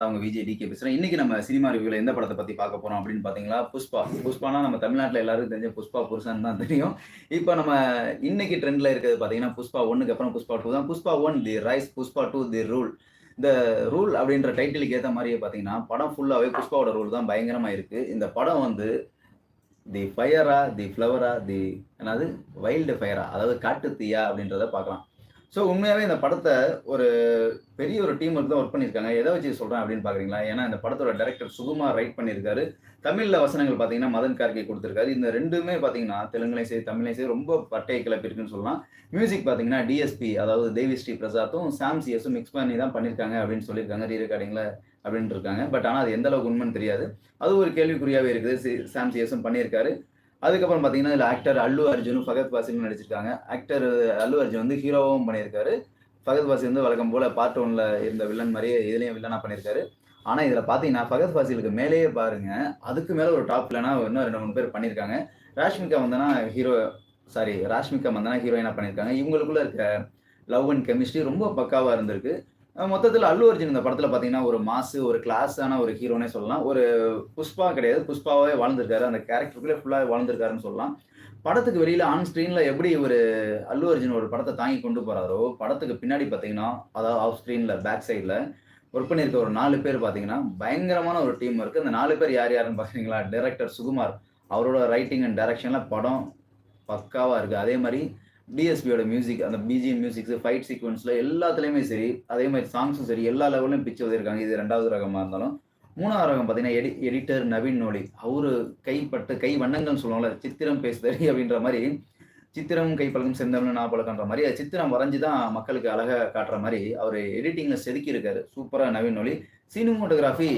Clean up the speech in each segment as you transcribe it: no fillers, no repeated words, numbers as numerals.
அவங்க விஜய் டிகே பேசுறேன். இன்னைக்கு நம்ம சினிமா ரிவ்யூல எந்த படத்த பத்தி பார்க்க போறோம் அப்படின்னு பார்த்தீங்களா, புஷ்பா. புஷ்பானா நம்ம தமிழ்நாட்டுல எல்லாருக்கும் தெரிஞ்ச புஷ்பா புருஷன் தான் தெரியும். இப்ப நம்ம இன்னைக்கு ட்ரெண்ட்ல இருக்கிறது பார்த்தீங்கன்னா, புஷ்பா 1க்கு அப்புறம் புஷ்பா 2 தான். புஷ்பா 1 தி ரைஸ், புஷ்பா 2 தி ரூல். இந்த ரூல் அப்படின்ற டைட்டிலுக்கு ஏத்த மாரியே பார்த்தீங்கன்னா, படம் ஃபுல்லாவே புஷ்பாவோட ரூல் தான் பயங்கரமா இருக்கு. இந்த படம் வந்து தி ஃபயரா, தி ஃப்ளவரா, தி என்னது வைல்டு ஃபயரா அதாவது காட்டு தீயா அப்படின்றத பார்க்கலாம். ஸோ உண்மையாவே இந்த படத்த ஒரு பெரிய ஒரு டீம் ஒர்க் தான் ஒர்க் பண்ணியிருக்காங்க. எத வச்சு சொல்றேன் அப்படின்னு பார்க்குறீங்களா? ஏன்னா இந்த படத்தோட டைரக்டர் சுகுமார் ரைட் பண்ணியிருக்காரு. தமிழ்ல வசனங்கள் பார்த்தீங்கன்னா, மதன் கார்கே குடுத்திருக்காரு. இந்த 2மே பார்த்தீங்கன்னா, தெலுங்குலயும் சரி, தமிழ்லயும் சரி ரொம்ப பட்டைய கிளப்பியிருக்குன்னு சொல்லலாம். மியூசிக் பார்த்தீங்கன்னா, டிஎஸ்பி அதாவது தேவி ஸ்ரீ பிரசாத்தும், சாம் சிஎஸும் மிக்ஸ் பண்ணி தான் பண்ணியிருக்காங்க அப்படின்னு சொல்லியிருக்காங்க. ரீ ரெக்கார்டிங்ல அப்படின்னு இருக்காங்க. பட் ஆனா அது எந்த அளவுக்கு உண்மைன்னு தெரியாது. அது ஒரு கேள்விக்குறியாவே இருக்குது. சாம் சிஎஸும் பண்ணியிருக்காரு. அதுக்கப்புறம் பார்த்தீங்கன்னா, இதுல ஆக்டர் அல்லு அர்ஜுனும், ஃபகத் ஃபாசிலும் நடிச்சிருக்காங்க. ஆக்டர் அல்லு அர்ஜுன் வந்து ஹீரோவும் பண்ணியிருக்காரு. ஃபகத் ஃபாசில் வந்து வழக்கம் போல பார்ட் 1ல இருந்த வில்லன் மாரியே இதுலயும் வில்லனா பண்ணியிருக்காரு. ஆனா இதுல பார்த்தீங்கன்னா, ஃபகத் ஃபாசிலுக்கு மேலேயே பாருங்க, அதுக்கு மேல ஒரு டாப் வில்லனா இன்னும் 2, 3 பேர் பண்ணியிருக்காங்க. ராஷ்மிகா மந்தனா ஹீரோயினா பண்ணியிருக்காங்க. இவங்களுக்குள்ள இருக்க லவ் அண்ட் கெமிஸ்ட்ரி ரொம்ப பக்காவா இருந்திருக்கு. மொத்தத்துல அல்லு அர்ஜுன் இந்த படத்துல பார்த்தீங்கன்னா, ஒரு மாஸு, ஒரு கிளாஸான ஒரு ஹீரோன்னே சொல்லலாம். ஒரு புஷ்பா கிடையாது. புஷ்பாவாவே வாழ்ந்திருக்காரு. அந்த கேரக்டருக்குள்ளே ஃபுல்லாவே வாழ்ந்திருக்காருன்னு சொல்லலாம். படத்துக்கு வெளியில ஆன் ஸ்க்ரீன்ல எப்படி ஒரு அல்லு அர்ஜுன் ஒரு படத்த தாங்கி கொண்டு போறாரோ, படத்துக்கு பின்னாடி பார்த்தீங்கன்னா, அதாவது ஆஃப் ஸ்க்ரீன்ல பேக் சைட்ல ஒர்க் பண்ணியிருக்க ஒரு 4 பேர் பார்த்தீங்கன்னா, பயங்கரமான ஒரு டீம் ஒர்க். அந்த 4 பேர் யார் யாருன்னு பார்த்தீங்களா? டைரக்டர் சுகுமார். அவரோட ரைட்டிங் அண்ட் டைரக்ஷன்ல படம் பக்காவா இருக்கு. அதே மாரி டிஎஸ்பியோட மியூசிக், அந்த பிஜிஎம் மியூசிக்ஸ், ஃபைட் சீக்வென்ஸ்ல எல்லாத்துலயுமே சரி, அதே மாரி சாங்ஸும் சரி, எல்லா லெவல்லயும் பிச் வந்திருக்காங்க. இது 2வது ரகமா இருந்தாலும். 3வது ரகம் பார்த்தீங்கன்னா, எடிட்டர் நவீன் நோலி. அவரு கைப்பட்ட கை வண்ணங்கள்னு சொல்லுவாங்கல்ல, சித்திரம் பேசுதடி அப்படின்ற மாரி, சித்திரம் கைப்பழக்கம் செந்தமிழ் நாப்பழக்கம்ன்ற மாரி, சித்திரம் வரைஞ்சு தான் மக்களுக்கு அழகா காட்டுற மாரி, அவரு எடிட்டிங்ல செதுக்கி இருக்காரு. சூப்பரா நவீன் நோலி. சினிமோட்டோகிராஃபி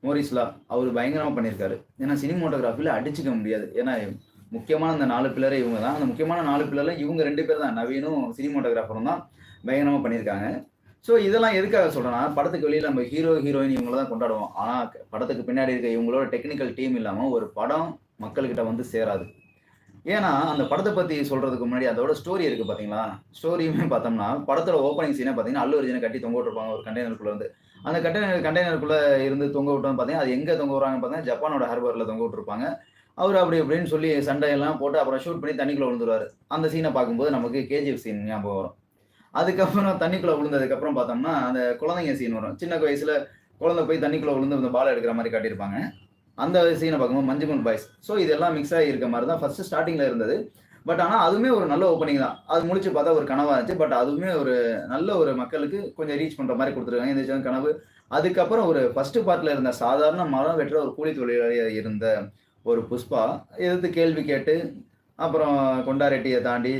மோரிஸ்லா அவரு பயங்கரமா பண்ணியிருக்காரு. ஏன்னா சினிமோட்டோகிராஃபில அடிச்சுக்க முடியாது. ஏன்னா முக்கியமான அந்த 4 பில்லரே இவங்க தான். அந்த முக்கியமான 4 பில்லர்ல இவங்க 2 பேர் தான். நவீனும் சினிமோட்டோகிராஃபரும் தான் பயங்கரமா பண்ணியிருக்காங்க. ஸோ இதெல்லாம் எதுக்காக சொல்றேன்னா, படத்துக்கு வெளியில நம்ம ஹீரோ, ஹீரோயின் இவங்கள தான் கொண்டாடுவோம். ஆனா படத்துக்கு பின்னாடி இருக்க இவங்களோட டெக்னிக்கல் டீம் இல்லாம ஒரு படம் மக்கள்கிட்ட வந்து சேராது. ஏன்னா, அந்த படத்த பத்தி சொல்றதுக்கு முன்னாடி அதோட ஸ்டோரி இருக்கு பார்த்தீங்களா? ஸ்டோரியுமே பார்த்தோம்னா, படத்தோட ஓப்பனிங் சீனே பார்த்தீங்கன்னா, அல்லு அர்ஜுன கட்டி தொங்க விட்டுருப்பாங்க ஒரு கண்டெய்னருக்குள்ள இருந்து. அந்த கண்டெய்னருக்குள்ள இருந்து தொங்க விட்டோம்னு பார்த்தீங்கன்னா, அது எங்க தொங்க விடுறாங்கன்னு பார்த்தீங்கன்னா, ஜப்பானோட ஹார்பர்ல தொங்க விட்டுருப்பாங்க. அவரு அப்படி இப்படின்னு சொல்லி சண்டையெல்லாம் போட்டு அப்புறம் ஷூட் பண்ணி தண்ணிக்குள்ள விழுந்துருவாரு. அந்த சீன பார்க்கும்போது நமக்கு கேஜிஎஃப் சீன் ஞாபகம் வரும். அதுக்கப்புறம் தண்ணிக்குள்ள விழுந்ததுக்கப்புறம் பார்த்தோம்னா, அந்த குழந்தைங்க சீன் வரும். சின்ன வயசுல குழந்தை போய் தண்ணிக்குள்ள விழுந்து இந்த பால எடுக்கிற மாரி காட்டியிருப்பாங்க. அந்த சீன பார்க்கும்போது மஞ்சுமல் பாய்ஸ். ஸோ இதெல்லாம் மிக்ஸ் ஆகி இருக்க மாரி தான் ஃபர்ஸ்ட் ஸ்டார்ட்டிங்ல இருந்தது. பட் ஆனா அதுவுமே ஒரு நல்ல ஓப்பனிங் தான். அது முடிச்சு பார்த்தா ஒரு கனவா இருந்துச்சு. பட் அதுவுமே ஒரு நல்ல ஒரு மக்களுக்கு கொஞ்சம் ரீச் பண்ற மாரி குடுத்துருக்காங்க. இந்த கனவு. அதுக்கப்புறம் ஒரு ஃபர்ஸ்ட் பார்ட்ல இருந்த சாதாரண மரம் வெட்டுற ஒரு கூலி தொழிலாளியா இருந்த ஒரு புஷ்பா எதிர்த்து கேள்வி கேட்டு, அப்புறம் கொண்டா ரெட்டிய தாண்டி,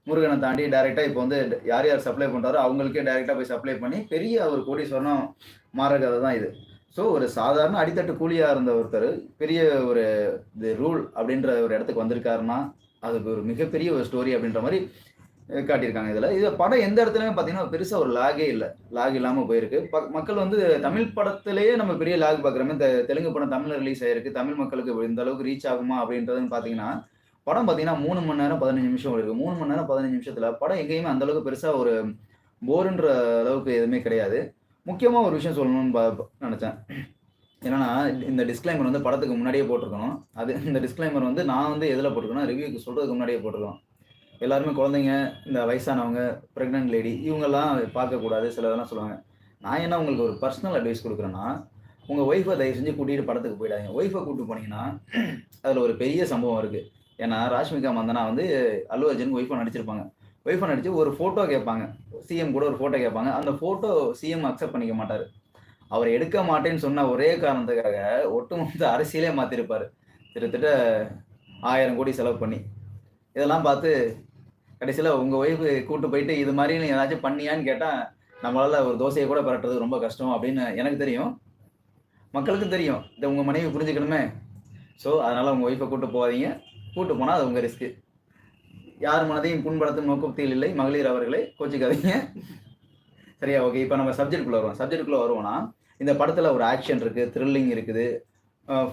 முருகன தாண்டி டைரக்ட்டா இப்போ வந்து யார் யார் சப்ளை பண்றாரோ அவங்களுக்கே டைரக்ட்டா போய் சப்ளை பண்ணி பெரிய ஒரு கோடீஸ்வரனா மாற கதை தான் இது. ஸோ ஒரு சாதாரண அடித்தட்டு கூலியா இருந்த ஒருத்தர் பெரிய ஒரு தி ரூல் அப்படின்ற ஒரு இடத்துக்கு வந்திருக்காருன்னா, அதுக்கு ஒரு மிகப்பெரிய ஒரு ஸ்டோரி அப்படின்ற மாரி காட்டியிருக்காங்க இதுல. இது படம் எந்த இடத்துலயுமே பார்த்தீங்கன்னா, பெருசா ஒரு லாகே இல்ல. லாக் இல்லாம போயிருக்கு. மக்கள் வந்து தமிழ் படத்திலேயே நம்ம பெரிய லாக் பார்க்குறோமே. இந்த தெலுங்கு படம் தமிழ்ல ரிலீஸ் ஆயிருக்கு. தமிழ் மக்களுக்கு இந்த அளவுக்கு ரீச் ஆகுமா அப்படின்றதுன்னு பார்த்தீங்கன்னா, படம் பார்த்தீங்கன்னா 3 மணி நேரம் 15 நிமிஷம் இருக்கு. 3 மணி நேரம் 15 நிமிஷத்துல படம் எங்கேயுமே அந்த அளவுக்கு பெருசா ஒரு போர்ன்ற அளவுக்கு எதுவுமே கிடையாது. முக்கியமா ஒரு விஷயம் சொல்லணும்னு நெனச்சேன். என்னன்னா, இந்த டிஸ்க்ளைமர் வந்து படத்துக்கு முன்னாடியே போட்டுருக்கணும். இந்த டிஸ்க்ளைமர் வந்து நான் வந்து எதுல போட்டுருக்கேன்னா, ரிவ்யூக்கு சொல்றதுக்கு முன்னாடியே போட்டுருக்கணும். எல்லாருமே குழந்தைங்க, இந்த வயசானவங்க, பிரெக்னன்ட் லேடி இவங்கலாம் பார்க்கக்கூடாது. சிலதெல்லாம் சொல்லுவாங்க. நான் என்ன உங்களுக்கு ஒரு பர்சனல் அட்வைஸ் குடுக்குறேன்னா, உங்க ஒய்ஃப தயவு செஞ்சு கூட்டிட்டு படத்துக்கு போயிடாதீங்க. ஒய்ஃப கூட்டு போனீங்கன்னா, அதுல ஒரு பெரிய சம்பவம் இருக்கு. ஏன்னா, ராஷ்மிகா மந்தனா வந்து அல்லு அர்ஜுனுக்கு ஒய்ஃபா நடிச்சிருப்பாங்க. ஒய்ஃபா நடிச்சு ஒரு ஃபோட்டோ கேட்பாங்க. சிஎம் கூட ஒரு ஃபோட்டோ கேட்பாங்க. அந்த ஃபோட்டோ சிஎம் அக்செப்ட் பண்ணிக்க மாட்டாரு. அவர் எடுக்க மாட்டேன்னு சொன்ன ஒரே காரணத்துக்காக ஒட்டுமொத்த அரசியலே மாத்திருப்பாரு. கிட்டத்தட்ட 1000 கோடி செலவு பண்ணி. இதெல்லாம் பார்த்து கடைசியில உங்க ஒய்ஃப் கூட்டு போயிட்டு இது மாரி நீ ஏதாச்சும் பண்ணியான்னு கேட்டா, நம்மளால ஒரு தோசைய கூட பெரட்டுறது ரொம்ப கஷ்டம் அப்படின்னு எனக்கு தெரியும். மக்களுக்கும் தெரியும். இத உங்க மனைவி புரிஞ்சுக்கணுமே. ஸோ அதனால உங்க ஒய்ஃப கூட்டு போகாதீங்க. கூட்டு போனா அது உங்க ரிஸ்க். யார் மனதையும் புண்படுத்தும் நோக்கத்தில் இல்லை மகளிர் அவர்களே, கோச்சுக்காதீங்க. சரியா? ஓகே. இப்ப நம்ம சப்ஜெக்ட்குள்ள வருவோம். சப்ஜெக்ட்குள்ள வருவோம்னா, இந்த படத்துல ஒரு ஆக்ஷன் இருக்கு, த்ரில்லிங் இருக்குது,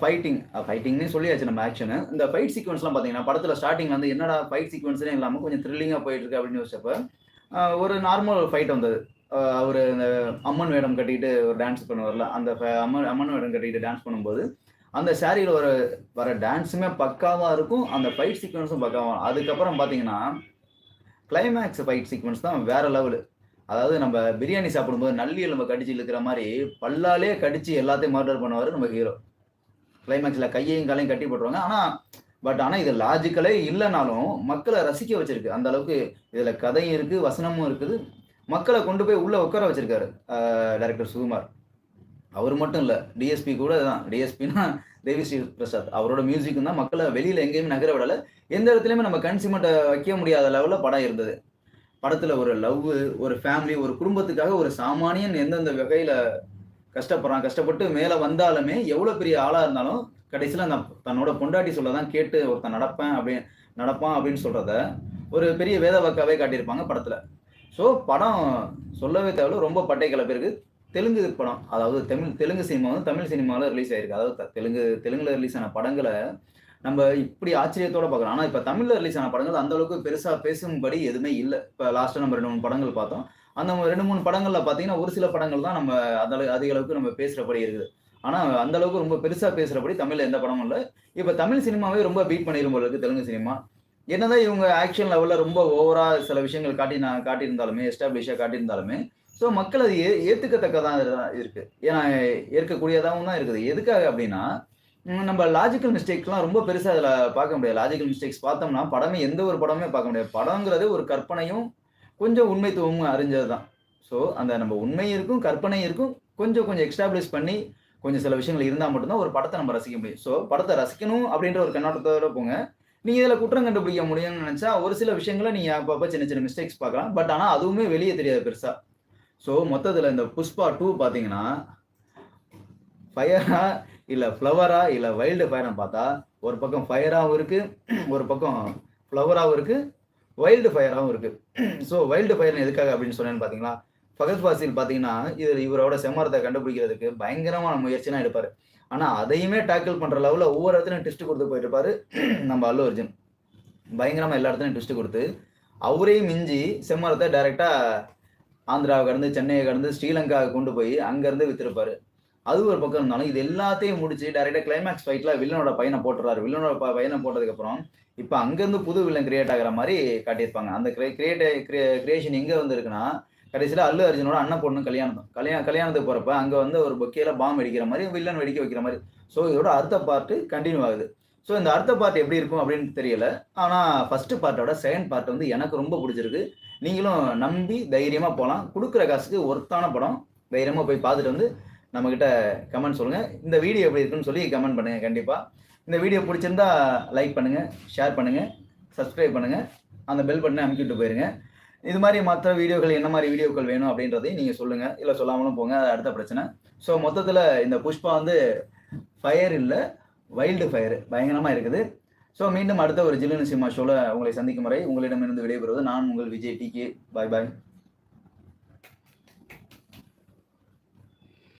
ஃபைட்டிங்னே சொல்லியாச்சு நம்ம ஆக்ஷனு. இந்த ஃபைட் சீக்வென்ஸ்லாம் பார்த்தீங்கன்னா, படத்துல ஸ்டார்ட்டிங்ல வந்து என்னடா ஃபைட் சீக்வென்ஸ்னே இல்லாம கொஞ்சம் த்ரில்லிங்கா போயிட்டு இருக்கு அப்படின்னு யோசிச்சப்ப, ஒரு நார்மல் ஃபைட் வந்தது. அவரு இந்த அம்மன் வேடம் கட்டிட்டு ஒரு டான்ஸ் பண்ணுவார்ல, அந்த அம்மன் வேடம் கட்டிட்டு டான்ஸ் பண்ணும்போது, அந்த சாரியில வர டான்ஸுமே பக்காவா இருக்கும். அந்த ஃபைட் சீக்வென்ஸும் பக்காவா. அதுக்கப்புறம் பார்த்தீங்கன்னா, கிளைமேக்ஸ் ஃபைட் சீக்வென்ஸ் தான் வேற லெவலு. அதாவது நம்ம பிரியாணி சாப்பிடும்போது நல்லி எலும்ப கடிச்சு இழுக்கிற மாரி, பல்லாலே கடிச்சு எல்லாத்தையும் மர்டர் பண்ணுவாரு நம்ம ஹீரோ. கிளைமேக்ஸ்ல கையையும் காலையும் கட்டி போட்டுருவாங்க. ஆனா இது லாஜிக்கலே இல்லனாலும், மக்கள ரசிக்க வச்சிருக்கு. அந்த அளவுக்கு இதுல கதையும் இருக்கு, வசனமும் இருக்குது. மக்கள கொண்டு போய் உள்ள உட்கார வச்சிருக்காரு. டைரக்டர் சுகுமார். அவரு மட்டும் இல்ல. டிஎஸ்பி கூட தான். டிஎஸ்பின்னா தேவி ஸ்ரீ பிரசாத். அவரோட மியூசிக்கும் தான் மக்கள வெளியில எங்கேயுமே நகர விடல. எந்த இடத்துலயுமே நம்ம கண் சிமிட்ட வைக்க முடியாத லெவல்ல படம் இருந்தது. படத்துல ஒரு லவ், ஒரு ஃபேமிலி, ஒரு குடும்பத்துக்காக ஒரு சாமானியன் எந்தெந்த வகையில கஷ்டப்படுறான், கஷ்டப்பட்டு மேல வந்தாலுமே எவ்வளவு பெரிய ஆளா இருந்தாலும் கடைசியில தன்னோட பொண்டாட்டி சொல்லதான் கேட்டு ஒருத்தன் நடப்பான் அப்படின்னு சொல்றத ஒரு பெரிய வேத வாக்காவே காட்டியிருப்பாங்க படத்துல. ஸோ படம் சொல்லவே தேவையில்ல, ரொம்ப பட்டை கிளப்பிருக்கு. தெலுங்கு படம், அதாவது தெலுங்கு சினிமா வந்து தமிழ் சினிமாவில் ரிலீஸ் ஆயிருக்கு. அதாவது தெலுங்குல ரிலீஸ் ஆன படங்களை நம்ம இப்படி ஆச்சரியத்தோட பார்க்கலாம். ஆனால் இப்போ தமிழ்ல ரிலீஸ் ஆன படங்கள் அந்த அளவுக்கு பெருசா பேசும்படி எதுவுமே இல்லை. இப்போ லாஸ்ட்டாக நம்ம 2, 3 படங்கள் பார்த்தோம். அந்த 2, 3 படங்கள்ல பார்த்தீங்கன்னா ஒரு சில படங்கள் தான் நம்ம அதிக அளவுக்கு நம்ம பேசுறபடி இருக்குது. ஆனா அந்த அளவுக்கு ரொம்ப பெருசா பேசுறபடி தமிழ்ல எந்த படமும் இல்லை. இப்போ தமிழ் சினிமாவே ரொம்ப பீட் பண்ணிடும் போல இருக்கு தெலுங்கு சினிமா. என்னதான் இவங்க ஆக்ஷன் லெவல்ல ரொம்ப ஓவரா சில விஷயங்கள் காட்டியிருந்தாலுமே, எஸ்டாப்ளிஷா காட்டியிருந்தாலுமே, ஸோ மக்கள் அது ஏத்துக்கத்தக்கதான் இருக்கு. ஏன்னா ஏற்கக்கூடியதாகவும் தான் இருக்குது. எதுக்காக அப்படின்னா, நம்ம லாஜிக்கல் மிஸ்டேக்ஸ்லாம் ரொம்ப பெருசா அதுல பார்க்க முடியாது. லாஜிக்கல் மிஸ்டேக்ஸ் பார்த்தோம்னா எந்த ஒரு படமே பார்க்க முடியாது. படங்கிறது ஒரு கற்பனையும் கொஞ்சம் உண்மைத்துவமும் அறிஞ்சது தான். ஸோ அந்த நம்ம உண்மை இருக்கும், கற்பனை இருக்கும், கொஞ்சம் எக்ஸ்டாப்ளிஷ் பண்ணி கொஞ்சம் சில விஷயங்கள் இருந்தால் மட்டும்தான் ஒரு படத்தை நம்ம ரசிக்க முடியும். ஸோ படத்தை ரசிக்கணும் அப்படின்ற ஒரு கண்ணோட்டத்தோட போங்க. நீங்க இதுல குற்றம் கண்டுபிடிக்க முடியும்னு நினைச்சா ஒரு சில விஷயங்களை நீங்க அப்பப்ப சின்ன மிஸ்டேக்ஸ் பார்க்கலாம். பட் ஆனா அதுவுமே வெளியே தெரியாது பெருசா. ஸோ மொத்தத்துல இந்த புஷ்பா 2 பாத்தீங்கன்னா ஃபயரா இல்ல ஃப்ளவரா இல்ல வைல்டு ஃபயர்னு பார்த்தா ஒரு பக்கம் ஃபயராகவும் இருக்கு, ஒரு பக்கம் ஃப்ளவராகவும் இருக்கு, வைல்டு ஃபயராகவும் இருக்கு. ஸோ வைல்டு ஃபயர் எதுக்காக அப்படின்னு சொன்னேன்னு பாத்தீங்களா, ஃபகத் ஃபாசில் பாத்தீங்கன்னா இவரோட செம்மரத்தை கண்டுபிடிக்கிறதுக்கு பயங்கரமான முயற்சினா எடுப்பாரு. ஆனா அதையுமே டேக்கிள் பண்ற லெவலில் ஒவ்வொரு இடத்துலையும் ட்விஸ்ட் கொடுத்து போயிட்டு இருப்பாரு நம்ம அல்லு அர்ஜுன். பயங்கரமா எல்லா இடத்துலையும் ட்விஸ்ட் கொடுத்து அவரையும் மிஞ்சி செம்மரத்தை டைரக்டா ஆந்திராவை கடந்து, சென்னையை கடந்து, ஸ்ரீலங்காவுக்கு கொண்டு போய் அங்கிருந்து வித்திருப்பாரு. அது ஒரு பக்கம் இருந்தாலும் இது எல்லாத்தையும் முடிச்சு டைரக்டா கிளைமேக்ஸ் ஃபைட்ல வில்லனோட பையனை போட்டுறாரு. வில்லனோட பையனை போட்டதுக்கு அப்புறம் இப்ப அங்கிருந்து புது வில்லன் கிரியேட் ஆகிற மாதிரி காட்டியிருப்பாங்க. அந்த கிரியேஷன் எங்க வந்து இருக்குன்னா, கடைசியில அல்லு அர்ஜுனோட அண்ணன் பொண்ணு கல்யாணத்துக்கு போறப்ப அங்க வந்து ஒரு பொக்கையில பாம்பு வெடிக்கிற மாதிரி, வில்லன் வெடிக்க வைக்கிற மாதிரி. ஸோ இதோட அடுத்த பார்ட் கண்டினியூ ஆகுது. ஸோ இந்த அடுத்த பார்ட் எப்படி இருக்கும் அப்படின்னு தெரியல. ஆனா ஃபர்ஸ்ட் பார்ட்டோட செகண்ட் பார்ட் வந்து எனக்கு ரொம்ப பிடிச்சிருக்கு. நீங்களும் நம்பி தைரியமா போகலாம். கொடுக்குற காசுக்கு ஒர்த்தான படம். தைரியமா போய் பார்த்துட்டு வந்து நம்ம கிட்ட கமெண்ட் சொல்லுங்க. இந்த வீடியோ எப்படி இருக்குன்னு சொல்லி கமெண்ட் பண்ணுங்க. கண்டிப்பா இந்த வீடியோ பிடிச்சிருந்தா லைக் பண்ணுங்க, ஷேர் பண்ணுங்க, சப்ஸ்கிரைப் பண்ணுங்க, அந்த பெல் பட்டனை அமுக்கிட்டு போயிருங்க. இது மாதிரி மற்ற வீடியோக்கள் என்ன மாதிரி வீடியோக்கள் வேணும் அப்படின்றதையும் நீங்கள் சொல்லுங்கள். இல்லை சொல்லாமலும் போங்க, அது அடுத்த பிரச்சனை. ஸோ மொத்தத்தில் இந்த புஷ்பா வந்து ஃபயர் இல்லை, வைல்டு ஃபயர் பயங்கரமாக இருக்குது. ஸோ மீண்டும் அடுத்த ஒரு ஜில்லுனு சினிமா ஷோவில் உங்களை சந்திக்கும் வரை உங்களிடமிருந்து விடைபெறுவது நான் உங்கள் விஜய் டிகே. பாய் பாய்.